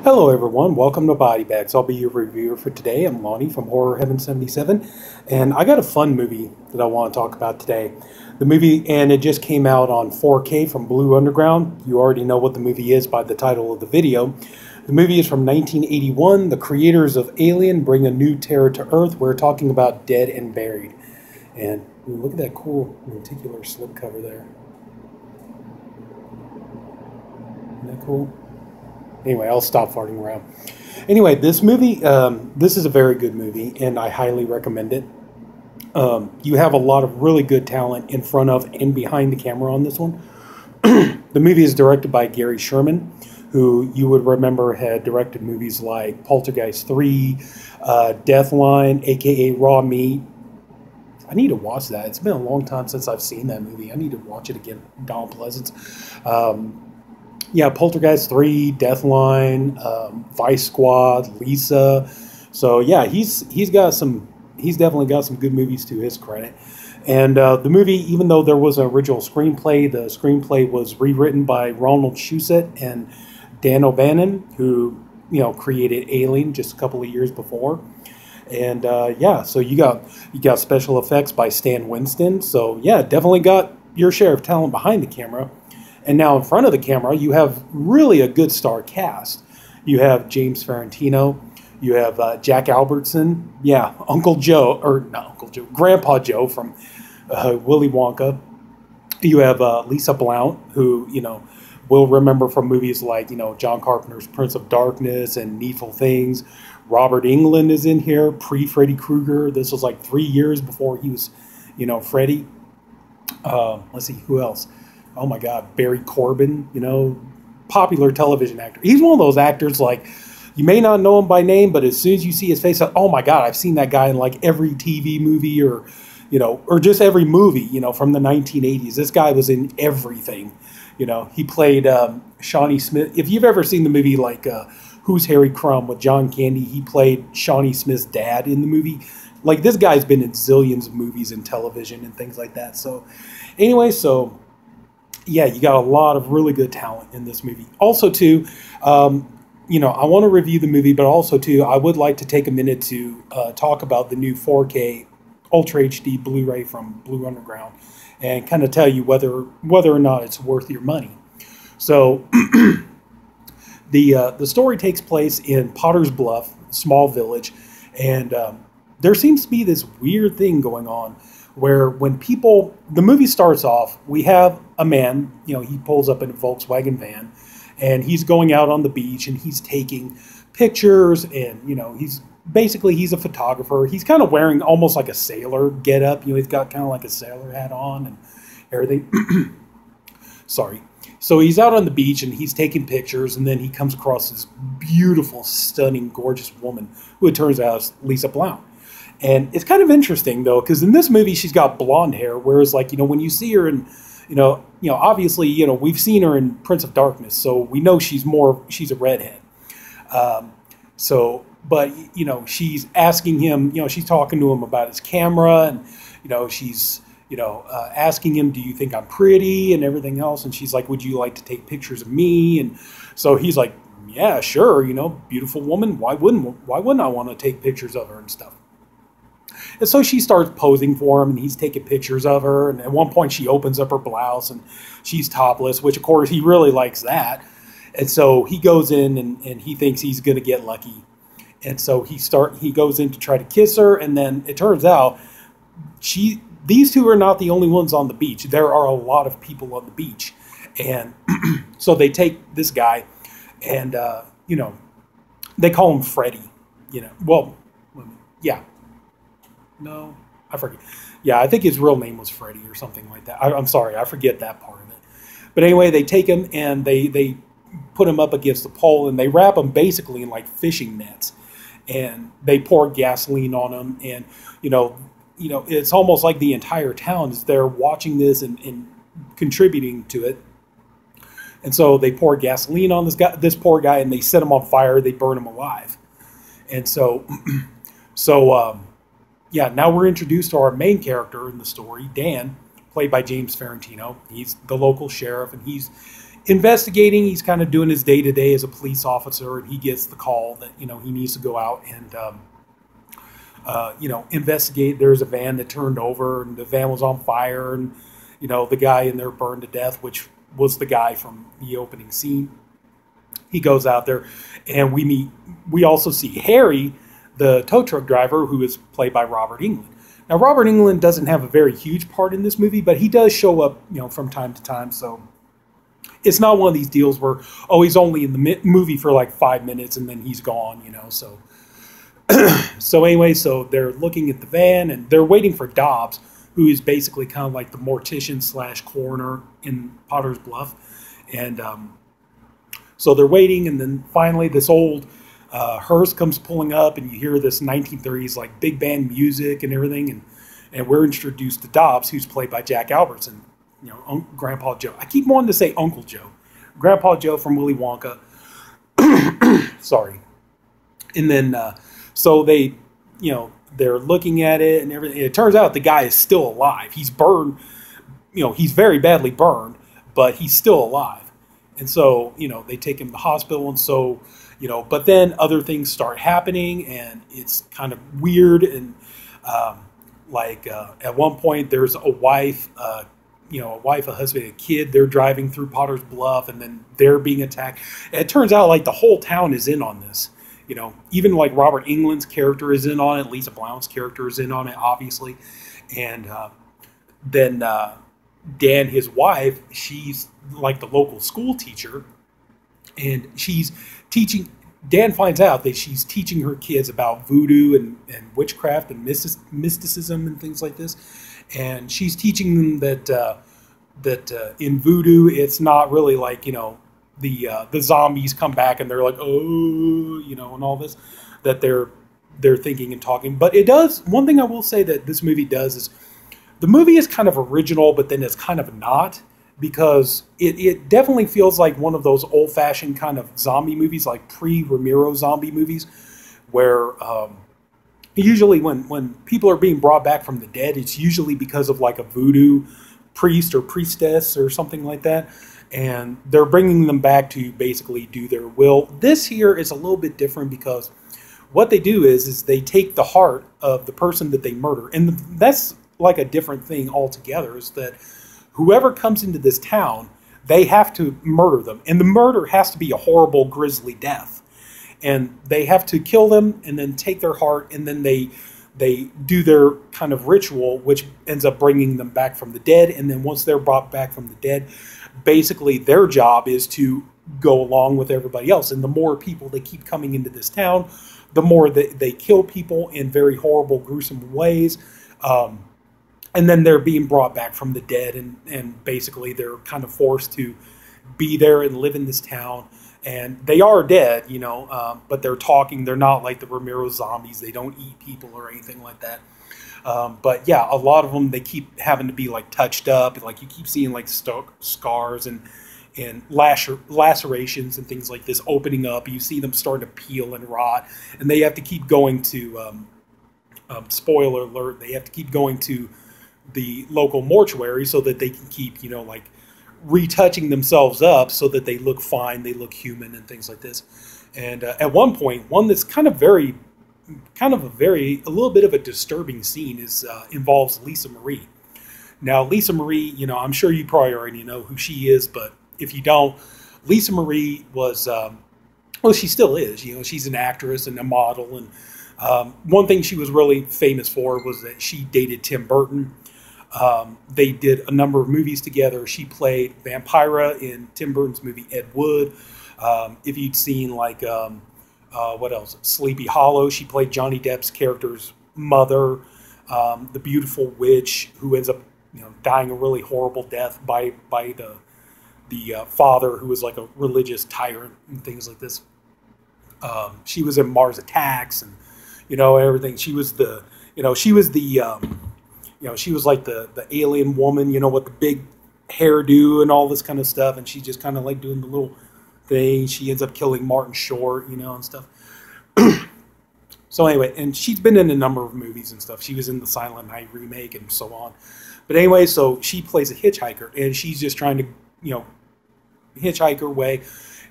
Hello everyone, welcome to Body Bags. I'll be your reviewer for today. I'm Lonnie from Horror Heaven77, and I got a fun movie that I want to talk about today. The movie, and it just came out on 4K from Blue Underground. You already know what the movie is by the title of the video. The movie is from 1981. The creators of Alien bring a new terror to Earth. We're talking about Dead and Buried. And look at that cool lenticular slipcover there. Isn't that cool? Anyway, I'll stop farting around. Anyway, this movie, this is a very good movie, and I highly recommend it. You have a lot of really good talent in front of and behind the camera on this one. The movie is directed by Gary Sherman, who you would remember had directed movies like Poltergeist 3, Deathline, a.k.a. Raw Meat. I need to watch that. It's been a long time since I've seen that movie. I need to watch it again. Don Pleasance. Yeah, Poltergeist 3, Deathline, Vice Squad, Lisa. So yeah, he's definitely got some good movies to his credit. And the movie, even though there was an original screenplay, the screenplay was rewritten by Ronald Shusett and Dan O'Bannon, who created Alien just a couple of years before. And yeah, so you got special effects by Stan Winston. So yeah, definitely got your share of talent behind the camera. And now in front of the camera, you have really a good star cast. You have James Farentino. You have Jack Albertson. Yeah, Uncle Joe, or not Uncle Joe, Grandpa Joe from Willy Wonka. You have Lisa Blount, who, we'll remember from movies like, John Carpenter's Prince of Darkness and Needful Things. Robert Englund is in here, pre-Freddy Krueger. This was like 3 years before he was, Freddy. Let's see, who else? Oh my God, Barry Corbin, popular television actor. He's one of those actors, like, you may not know him by name, but as soon as you see his face, oh my God, I've seen that guy in like every TV movie or just every movie, from the 1980s. This guy was in everything. He played Shawnee Smith. If you've ever seen the movie like Who's Harry Crumb with John Candy, he played Shawnee Smith's dad in the movie. Like, this guy's been in zillions of movies and television and things like that. So anyway, yeah, you got a lot of really good talent in this movie. Also, too, I want to review the movie, but also, too, I would like to take a minute to talk about the new 4K Ultra HD Blu-ray from Blue Underground and kind of tell you whether or not it's worth your money. So, the story takes place in Potter's Bluff, small village, and there seems to be this weird thing going on where when the movie starts off, we have a man, he pulls up in a Volkswagen van, and he's going out on the beach, and he's taking pictures, and, he's a photographer. He's kind of wearing almost like a sailor getup. He's got kind of like a sailor hat on and everything. Sorry. So he's out on the beach, and he's taking pictures, and then he comes across this beautiful, stunning, gorgeous woman who it turns out is Lisa Blount. And it's kind of interesting, though, because in this movie, she's got blonde hair, whereas, like, when you see her in, obviously, we've seen her in Prince of Darkness, so we know she's a redhead. But, she's asking him, she's talking to him about his camera, and, she's, asking him, do you think I'm pretty, and everything else, and she's like, would you like to take pictures of me? And so he's like, yeah, sure, beautiful woman, why wouldn't I want to take pictures of her and stuff? And so she starts posing for him, and he's taking pictures of her. And at one point, she opens up her blouse, and she's topless, which, of course, he really likes that. And so he goes in, and he thinks he's going to get lucky. And so he goes in to try to kiss her, and then it turns out these two are not the only ones on the beach. There are a lot of people on the beach. And so they take this guy, and, they call him Freddy. Yeah. No, I forget. Yeah, I think his real name was Freddy or something like that. I'm sorry, I forget that part of it. But anyway, they take him and they put him up against the pole, and they wrap him basically in like fishing nets, and they pour gasoline on him, and it's almost like the entire town is there watching this and contributing to it. And so they pour gasoline on this poor guy, and they set him on fire. They burn him alive, and yeah, now we're introduced to our main character in the story, Dan, played by James Farentino. He's the local sheriff, and he's investigating. He's kind of doing his day-to-day as a police officer, and he gets the call that, you know, he needs to go out and, you know, investigate. There's a van that turned over, and the van was on fire, and, you know, the guy in there burned to death, which was the guy from the opening scene. He goes out there, and we also see Harry, the tow truck driver, who is played by Robert Englund. Now, Robert Englund doesn't have a very huge part in this movie, but he does show up, you know, from time to time, so it's not one of these deals where, oh, he's only in the movie for like 5 minutes and then he's gone, you know. So, so anyway, so they're looking at the van and they're waiting for Dobbs, who is basically kind of like the mortician / coroner in Potter's Bluff. And so they're waiting, and then finally this old hearse comes pulling up, and you hear this 1930s like big band music and everything, and we're introduced to Dobbs, who's played by Jack Albertson. You know, Grandpa Joe. I keep wanting to say Uncle Joe. Grandpa Joe from Willy Wonka. Sorry. And then, so they, you know, they're looking at it and everything. It turns out the guy is still alive. He's burned, you know, he's very badly burned, but he's still alive. And so, you know, they take him to the hospital, and so, you know, but then other things start happening, and it's kind of weird. And at one point, there's a wife, you know, a husband, a kid, they're driving through Potter's Bluff, and then they're being attacked. And it turns out like the whole town is in on this, you know, even like Robert Englund's character is in on it. Lisa Blount's character is in on it, obviously. And then Dan, his wife, she's like the local school teacher, and she's teaching. Dan finds out that she's teaching her kids about voodoo and witchcraft and mysticism and things like this. And she's teaching them that in voodoo, it's not really like, you know, the zombies come back and they're like, oh, you know, and all this, that they're thinking and talking. But it does, one thing I will say that this movie does is the movie is kind of original, but then it's kind of not, because it definitely feels like one of those old-fashioned kind of zombie movies, like pre-Romero zombie movies, where usually when people are being brought back from the dead, it's usually because of like a voodoo priest or priestess or something like that. And they're bringing them back to basically do their will. This here is a little bit different, because what they do is they take the heart of the person that they murder. And that's like a different thing altogether, is that whoever comes into this town, they have to murder them. And the murder has to be a horrible, grisly death. And they have to kill them and then take their heart, and then they do their kind of ritual, which ends up bringing them back from the dead. And then once they're brought back from the dead, basically their job is to go along with everybody else. And the more people they keep coming into this town, the more they kill people in very horrible, gruesome ways. And then they're being brought back from the dead, and basically they're kind of forced to be there and live in this town. And they are dead, you know, but they're talking. They're not like the Romero zombies. They don't eat people or anything like that. But yeah, a lot of them, they keep having to be like touched up. Like you keep seeing like scars and lacerations and things like this opening up. You see them starting to peel and rot. And they have to keep going to, spoiler alert, they have to keep going to the local mortuary so that they can keep, you know, like retouching themselves up so that they look fine, they look human and things like this. And at one point, one that's a little bit of a disturbing scene is involves Lisa Marie. Now, Lisa Marie, you know, I'm sure you probably already know who she is, but if you don't, Lisa Marie was, well, she still is, you know, she's an actress and a model. And one thing she was really famous for was that she dated Tim Burton. They did a number of movies together. She played Vampira in Tim Burton's movie Ed Wood. If you'd seen like, what else? Sleepy Hollow. She played Johnny Depp's character's mother, the beautiful witch who ends up, you know, dying a really horrible death by the father, who was like a religious tyrant and things like this. She was in Mars Attacks and, you know, everything. She was the, you know, she was like the alien woman, you know, with the big hairdo and all this kind of stuff. And she's just kind of like doing the little thing. She ends up killing Martin Short, you know, and stuff. So anyway, and she's been in a number of movies and stuff. She was in the Silent Night remake and so on. But anyway, so she plays a hitchhiker, and she's just trying to, you know, hitchhike her way.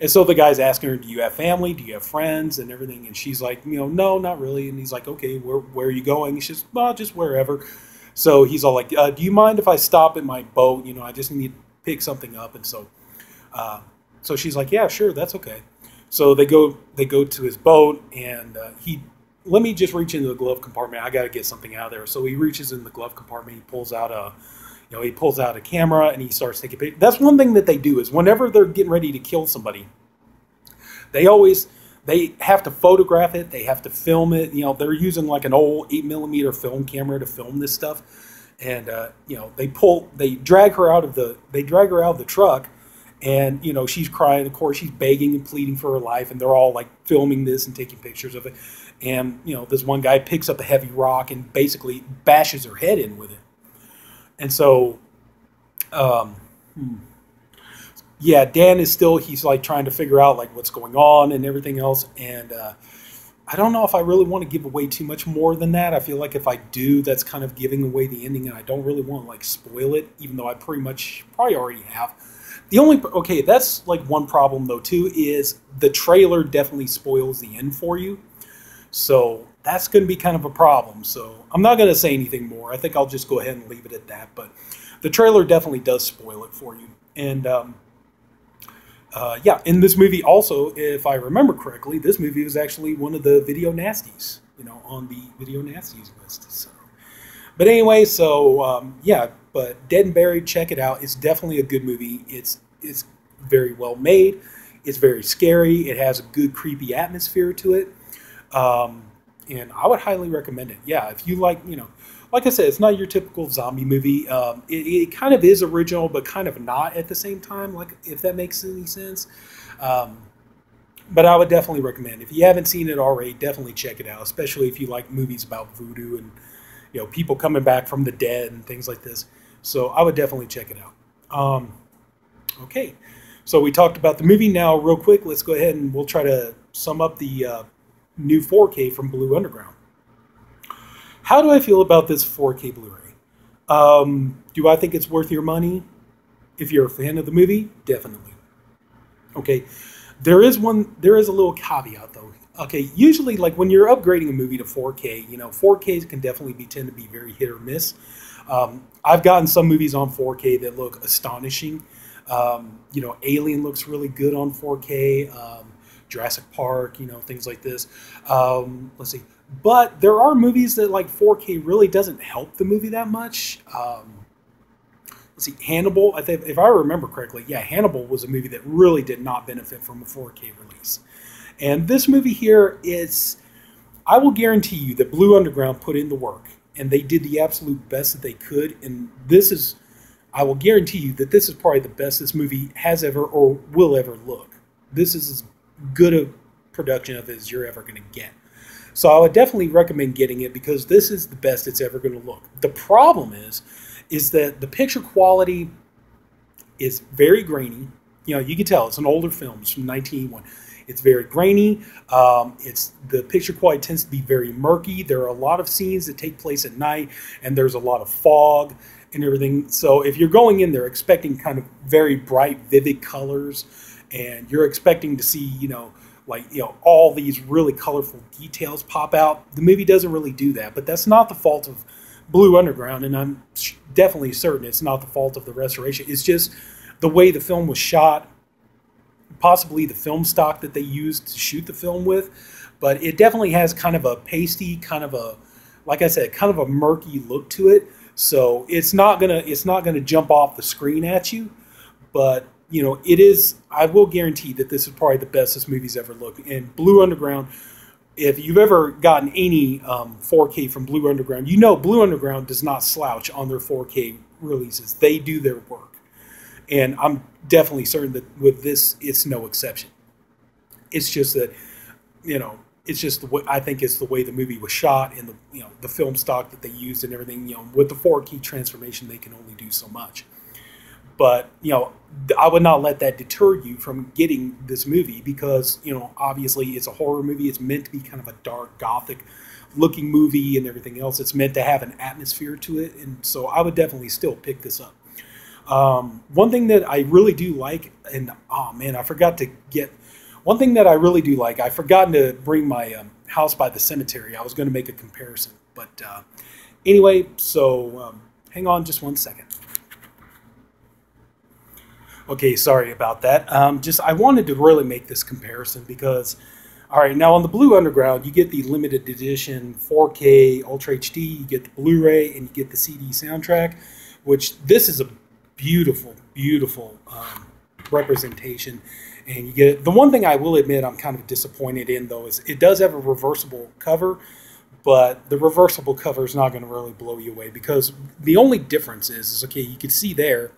And so the guy's asking her, do you have family? Do you have friends? And everything. And she's like, no, not really. And he's like, okay, where are you going? And she's, well, just wherever. So he's all like, do you mind if I stop at my boat? I just need to pick something up. And so she's like, yeah, sure, that's okay. So they go to his boat, and let me just reach into the glove compartment. I got to get something out of there. So he reaches in the glove compartment. He pulls out a camera, and he starts taking pictures. That's one thing that they do is whenever they're getting ready to kill somebody, they have to photograph it. They have to film it. They're using like an old 8mm film camera to film this stuff. And, they drag her out of the truck, and, she's crying. Of course, she's begging and pleading for her life, and they're all like filming this and taking pictures of it. And, this one guy picks up a heavy rock and basically bashes her head in with it. And so, Dan is still, he's like trying to figure out like what's going on and everything else. And, I don't know if I really want to give away too much more than that. I feel like if I do, that's kind of giving away the ending, and I don't really want to like spoil it, even though I probably already have. That's like one problem though too, is the trailer definitely spoils the end for you. So that's going to be kind of a problem. So I'm not going to say anything more. I think I'll just go ahead and leave it at that. But the trailer definitely does spoil it for you. And in this movie also, if I remember correctly, this movie was actually one of the video nasties, on the video nasties list. So, but anyway, but Dead and Buried, check it out. It's definitely a good movie. It's very well made. It's very scary. It has a good creepy atmosphere to it. And I would highly recommend it. Yeah, if you like, like I said, it's not your typical zombie movie. It kind of is original, but kind of not at the same time, like if that makes any sense. But I would definitely recommend. If you haven't seen it already, definitely check it out, especially if you like movies about voodoo and people coming back from the dead and things like this. So I would definitely check it out. Okay, so we talked about the movie. Now, real quick, let's go ahead and we'll try to sum up the new 4K from Blue Underground. How do I feel about this 4K Blu-ray? Do I think it's worth your money? If you're a fan of the movie, definitely. Okay, there is a little caveat though. Okay, usually like when you're upgrading a movie to 4K, 4Ks can definitely tend to be very hit or miss. I've gotten some movies on 4K that look astonishing. Alien looks really good on 4K. Jurassic Park, things like this. Let's see. But there are movies that like 4K really doesn't help the movie that much. Let's see, Hannibal, I think, if I remember correctly, Hannibal was a movie that really did not benefit from a 4K release. And this movie here I will guarantee you that Blue Underground put in the work, and they did the absolute best that they could. And I will guarantee you that this is probably the best this movie has ever or will ever look. This is as good a production of it as you're ever going to get. So I would definitely recommend getting it because this is the best it's ever going to look. The problem is that the picture quality is very grainy. You can tell it's an older film. It's from 1981. It's very grainy. The picture quality tends to be very murky. There are a lot of scenes that take place at night, and there's a lot of fog and everything. So if you're going in there expecting kind of very bright, vivid colors, and you're expecting to see, all these really colorful details pop out, the movie doesn't really do that. But that's not the fault of Blue Underground, and I'm definitely certain it's not the fault of the restoration. It's just the way the film was shot, possibly the film stock that they used to shoot the film with. But it definitely has kind of a pasty, like I said, kind of a murky look to it. So it's not gonna jump off the screen at you, but it is. I will guarantee that this is probably the best this movie's ever looked. And Blue Underground, if you've ever gotten any 4K from Blue Underground, Blue Underground does not slouch on their 4K releases. They do their work, and I'm definitely certain that with this, it's no exception. It's just that, it's just the way I think it's the way the movie was shot and the film stock that they used and everything. With the 4K transformation, they can only do so much. But, I would not let that deter you from getting this movie because, obviously it's a horror movie. It's meant to be kind of a dark, gothic looking movie and everything else. It's meant to have an atmosphere to it. And so I would definitely still pick this up. One thing that I really do like, and oh man, I forgot to get one thing that I really do like. I forgot to bring my House by the Cemetery. I was going to make a comparison, but anyway, so hang on just one second. Okay, sorry about that. I wanted to really make this comparison because, all right, now on the Blue Underground, you get the limited edition 4K Ultra HD, you get the Blu-ray, and you get the CD soundtrack, which this is a beautiful, beautiful representation. And you get the one thing I will admit I'm kind of disappointed in, though, is it does have a reversible cover, but the reversible cover is not going to really blow you away because the only difference is okay, you can see there,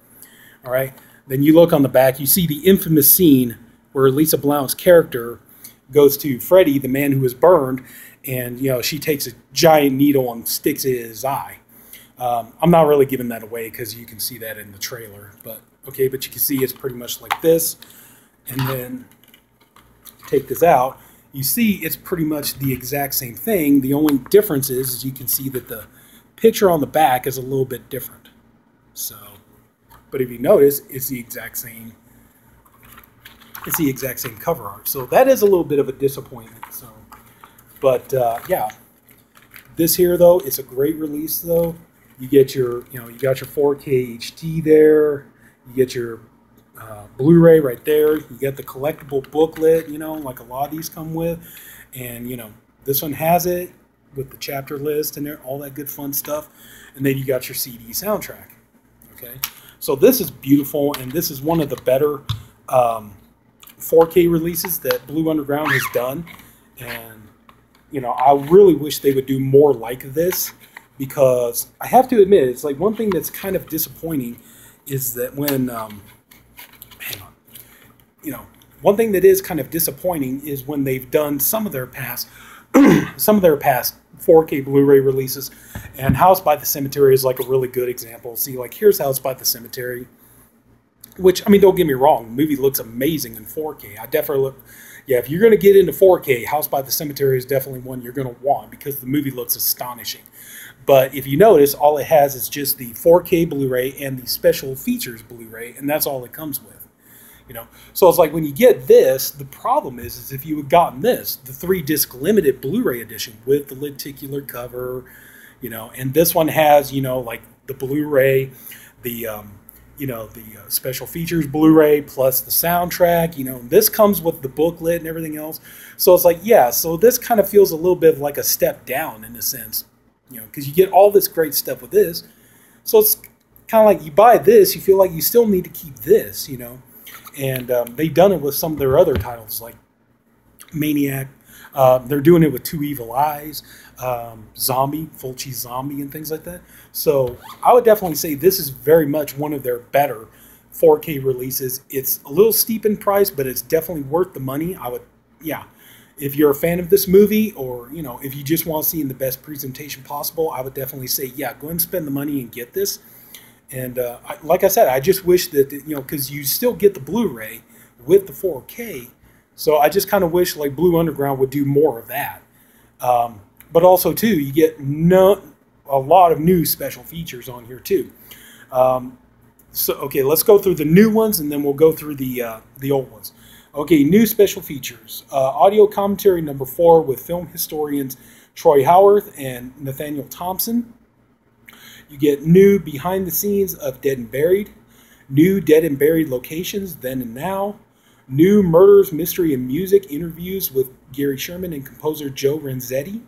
all right. Then you look on the back, you see the infamous scene where Lisa Blount's character goes to Freddie, the man who was burned, and she takes a giant needle and sticks it in his eye. I'm not really giving that away because you can see that in the trailer, but you can see it's pretty much like this. And then take this out, you see it's pretty much the exact same thing. The only difference is you can see that the picture on the back is a little bit different. So. But if you notice, it's the exact same. It's the exact same cover art. So that is a little bit of a disappointment. So, but yeah, this here though, it's a great release though. You get your, you got your 4K HD there. You get your Blu-ray right there. You get the collectible booklet, like a lot of these come with, and this one has it with the chapter list and there, all that good fun stuff. And then you got your CD soundtrack. Okay. So this is beautiful, and this is one of the better 4K releases that Blue Underground has done. And, I really wish they would do more like this because I have to admit, it's like one thing that's kind of disappointing is that when, one thing that is kind of disappointing is when they've done some of their past 4K Blu-ray releases, and House by the Cemetery is like a really good example. See, like here's House by the Cemetery, which, don't get me wrong, the movie looks amazing in 4K. I definitely if you're going to get into 4K, House by the Cemetery is definitely one you're going to want because the movie looks astonishing. But if you notice, all it has is just the 4K Blu-ray and the special features Blu-ray, and that's all it comes with. So it's like when you get this, the problem is if you had gotten this, the 3-disc limited Blu-ray edition with the lenticular cover, and this one has, like the Blu-ray, the special features Blu-ray plus the soundtrack, this comes with the booklet and everything else. So it's like, yeah, so this kind of feels a little bit like a step down in a sense, because you get all this great stuff with this. So it's kind of like you buy this, you feel like you still need to keep this, And they've done it with some of their other titles like Maniac. They're doing it with Two Evil Eyes, Zombie, Fulci's Zombie, and things like that. So I would definitely say this is very much one of their better 4K releases. It's a little steep in price, but it's definitely worth the money. If you're a fan of this movie, or if you just want to see in the best presentation possible, I would definitely say, go ahead and spend the money and get this. And like I said, I just wish that, because you still get the Blu-ray with the 4K. So I just kind of wish like Blue Underground would do more of that. But also, too, you get a lot of new special features on here, too. Okay, let's go through the new ones, and then we'll go through the old ones. Okay, new special features. Audio commentary number 4 with film historians Troy Howarth and Nathaniel Thompson. You get new behind the scenes of Dead and Buried, new Dead and Buried locations, then and now, new murders, mystery, and music interviews with Gary Sherman and composer Joe Renzetti,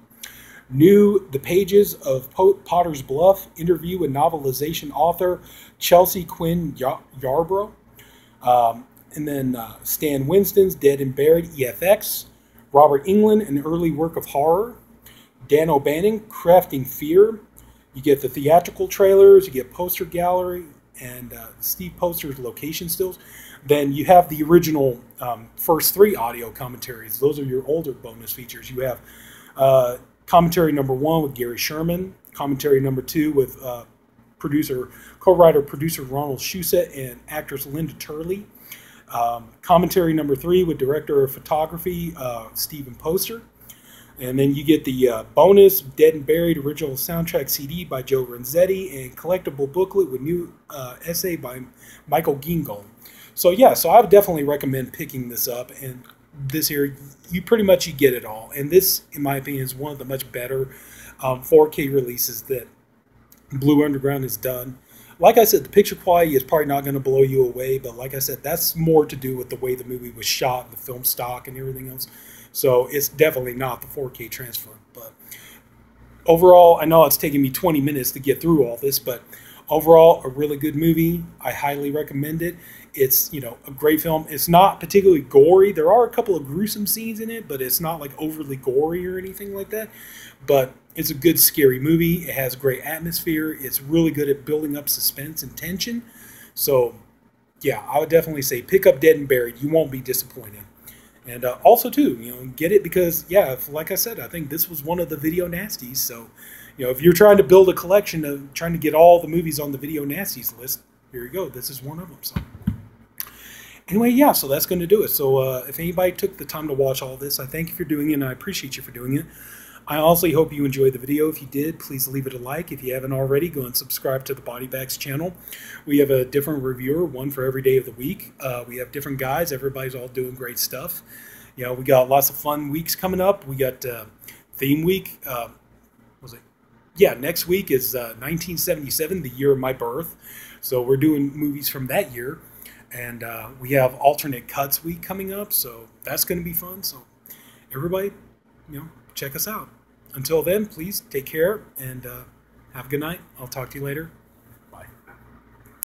new The Pages of Potter's Bluff, interview with novelization author Chelsea Quinn Yarbrough, and then Stan Winston's Dead and Buried EFX, Robert Englund, an early work of horror, Dan O'Bannon, Crafting Fear. You get the theatrical trailers, you get poster gallery, and Steve Poster's location stills. Then you have the original first 3 audio commentaries. Those are your older bonus features. You have commentary number 1 with Gary Sherman, commentary number 2 with co-writer producer Ronald Shusett and actress Linda Turley. Commentary number 3 with director of photography Stephen Poster. And then you get the bonus Dead and Buried original soundtrack CD by Joe Renzetti and collectible booklet with new essay by Michael Gingold. So yeah, so I would definitely recommend picking this up. And this here, you pretty much you get it all. And this, in my opinion, is one of the much better 4K releases that Blue Underground has done. Like I said, the picture quality is probably not going to blow you away, but like I said, that's more to do with the way the movie was shot, the film stock, and everything else. So it's definitely not the 4K transfer. But overall, I know it's taking me 20 minutes to get through all this, but overall, a really good movie. I highly recommend it. It's, you know, a great film. It's not particularly gory. There are a couple of gruesome scenes in it, but it's not like overly gory or anything like that. But it's a good scary movie. It has great atmosphere. It's really good at building up suspense and tension. So yeah, I would definitely say pick up Dead and Buried. You won't be disappointed. And also too, you know, get it because yeah, like I said, I think this was one of the video nasties. So, you know, if you're trying to build a collection of trying to get all the movies on the video nasties list, here you go. This is one of them. So anyway, yeah, so that's going to do it. So if anybody took the time to watch all this, I thank you for doing it, and I appreciate you for doing it. I honestly hope you enjoyed the video. If you did, please leave it a like. If you haven't already, go and subscribe to the Body Bags channel. We have a different reviewer, one for every day of the week. We have different guys. Everybody's all doing great stuff. You know, we got lots of fun weeks coming up. We got theme week. Was it? Yeah, next week is 1977, the year of my birth. So we're doing movies from that year. And we have alternate cuts week coming up. So that's going to be fun. So everybody, you know, check us out. Until then, please take care and have a good night. I'll talk to you later.